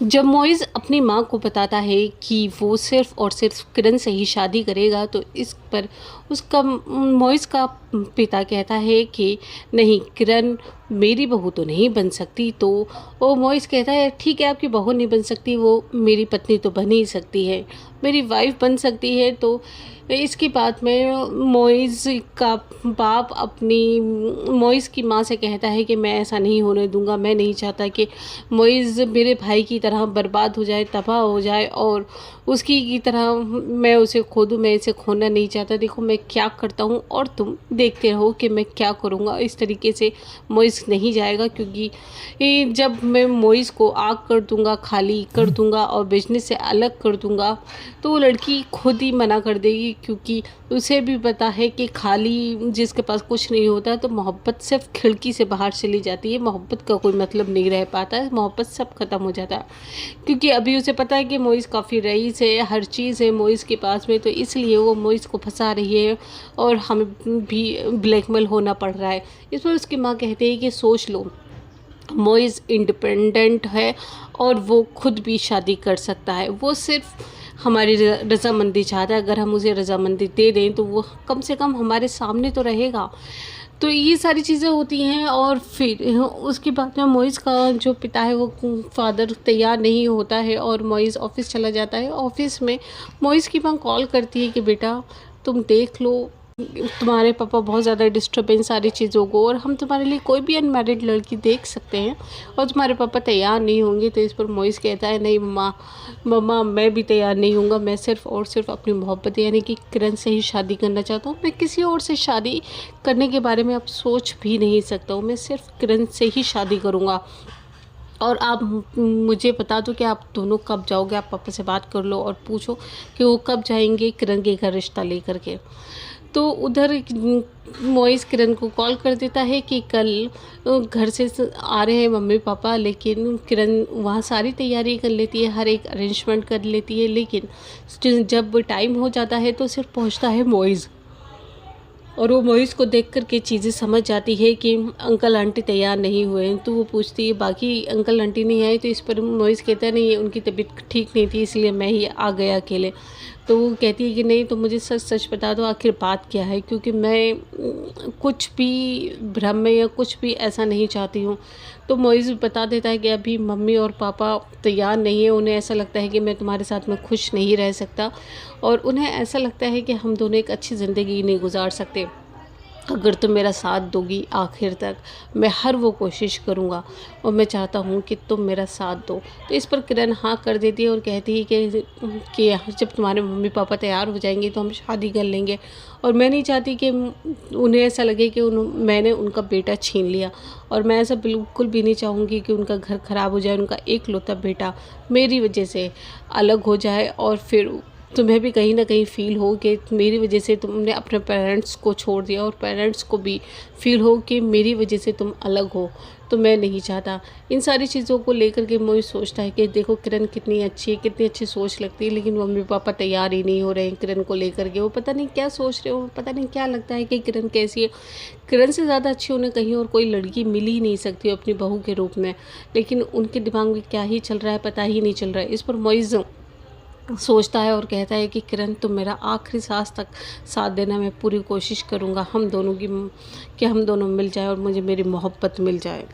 जब मोइज़ अपनी माँ को बताता है कि वो सिर्फ़ और सिर्फ़ किरण से ही शादी करेगा, तो इस पर उसका मोइज़ का पिता कहता है कि नहीं, किरण मेरी बहू तो नहीं बन सकती। तो वो मोइज़ कहता है ठीक है, आपकी बहू नहीं बन सकती, वो मेरी पत्नी तो बन ही सकती है, मेरी वाइफ़ बन सकती है। तो इसकी बात में मोइज़ का बाप अपनी मोइज़ की माँ से कहता है कि मैं ऐसा नहीं होने दूँगा, मैं नहीं चाहता कि मोइज़ मेरे भाई की तरह बर्बाद हो जाए, तबाह हो जाए और उसकी की तरह मैं उसे खो दूँ, मैं इसे खोना नहीं चाहता। देखो मैं क्या करता हूँ और तुम देखते रहो कि मैं क्या करूँगा। इस तरीके से मोइज़ नहीं जाएगा, क्योंकि जब मैं मोइज़ को आग कर दूँगा, खाली कर दूँगा और बिज़नेस से अलग कर दूँगा, तो वो लड़की खुद ही मना कर देगी, क्योंकि उसे भी पता है कि खाली जिसके पास कुछ नहीं होता तो मोहब्बत सिर्फ खिड़की से बाहर चली जाती है, मोहब्बत का कोई मतलब नहीं रह पाता है, मोहब्बत सब ख़त्म हो जाता है। क्योंकि अभी उसे पता है कि मोइज़ काफ़ी रईस है, हर चीज़ है मोइज़ के पास में, तो इसलिए वो मोइज़ को फंसा रही है और हमें भी ब्लैकमेल होना पड़ रहा है। इस पर उसकी माँ कहती है कि सोच लो, मोइज़ इंडिपेंडेंट है और वो खुद भी शादी कर सकता है, वो सिर्फ हमारी रज़ामंदी चाहता है। अगर हम उसे रज़ामंदी दे दें तो वो कम से कम हमारे सामने तो रहेगा। तो ये सारी चीज़ें होती हैं और फिर उसके बाद में मोइज़ का जो पिता है वो फादर तैयार नहीं होता है और मोइज़ ऑफ़िस चला जाता है। ऑफ़िस में मोइज़ की माँ कॉल करती है कि बेटा तुम देख लो, तुम्हारे पापा बहुत ज़्यादा डिस्टर्ब सारी चीज़ों को, और हम तुम्हारे लिए कोई भी अनमैरिड लड़की देख सकते हैं और तुम्हारे पापा तैयार नहीं होंगे। तो इस पर मोइज़ कहता है नहीं मम्मा मैं भी तैयार नहीं हूँगा, मैं सिर्फ़ और सिर्फ अपनी मोहब्बत यानी कि किरण से ही शादी करना चाहता हूँ। मैं किसी और से शादी करने के बारे में अब सोच भी नहीं सकता हूँ, मैं सिर्फ़ किरण से ही शादी करूँगा। और आप मुझे बता दो कि आप दोनों कब जाओगे, आप पापा से बात कर लो और पूछो कि वो कब जाएंगे किरण के घर रिश्ता लेकर के। तो उधर मोइज़ किरण को कॉल कर देता है कि कल घर से आ रहे हैं मम्मी पापा, लेकिन किरण वहाँ सारी तैयारी कर लेती है, हर एक अरेंजमेंट कर लेती है, लेकिन जब टाइम हो जाता है तो सिर्फ पहुँचता है मोइज़। और वो मोइज़ को देख कर के चीज़ें समझ जाती है कि अंकल आंटी तैयार नहीं हुए हैं। तो वो पूछती है बाकी अंकल आंटी नहीं आए, तो इस पर मोइज़ कहता है नहीं उनकी तबीयत ठीक नहीं थी इसलिए मैं ही आ गया अकेले। तो वो कहती है कि नहीं तो मुझे सच सच बता दो आखिर बात क्या है, क्योंकि मैं कुछ भी भ्रम में या कुछ भी ऐसा नहीं चाहती हूँ। तो मोइज़ बता देता है कि अभी मम्मी और पापा तैयार नहीं है, उन्हें ऐसा लगता है कि मैं तुम्हारे साथ में खुश नहीं रह सकता और उन्हें ऐसा लगता है कि हम दोनों एक अच्छी ज़िंदगी नहीं गुजार सकते। अगर तुम मेरा साथ दोगी आखिर तक, मैं हर वो कोशिश करूँगा और मैं चाहता हूँ कि तुम मेरा साथ दो। तो इस पर किरण हाँ कर देती है और कहती है कि जब तुम्हारे मम्मी पापा तैयार हो जाएंगे तो हम शादी कर लेंगे। और मैं नहीं चाहती कि उन्हें ऐसा लगे कि मैंने उनका बेटा छीन लिया, और मैं ऐसा बिल्कुल भी नहीं चाहूँगी कि उनका घर ख़राब हो जाए, उनका एकलौता बेटा मेरी वजह से अलग हो जाए और फिर तुम्हें भी कहीं ना कहीं फ़ील हो कि मेरी वजह से तुमने अपने पेरेंट्स को छोड़ दिया और पेरेंट्स को भी फ़ील हो कि मेरी वजह से तुम अलग हो। तो मैं नहीं चाहता। इन सारी चीज़ों को लेकर के मुझे सोचता है कि देखो किरण कितनी अच्छी है, कितनी अच्छी सोच लगती है, लेकिन मम्मी पापा तैयार ही नहीं हो रहे हैं किरण को लेकर के। वो पता नहीं क्या सोच रहे हो, पता नहीं क्या लगता है कि किरण कैसी है। किरण से ज़्यादा अच्छी उन्हें कहीं और कोई लड़की मिल ही नहीं सकती अपनी बहू के रूप में, लेकिन उनके दिमाग में क्या ही चल रहा है पता ही नहीं चल रहा है। इस पर मोइज़ सोचता है और कहता है कि किरण तुम मेरा आखिरी सांस तक साथ देना, मैं पूरी कोशिश करूँगा हम दोनों की कि हम दोनों मिल जाए और मुझे मेरी मोहब्बत मिल जाए।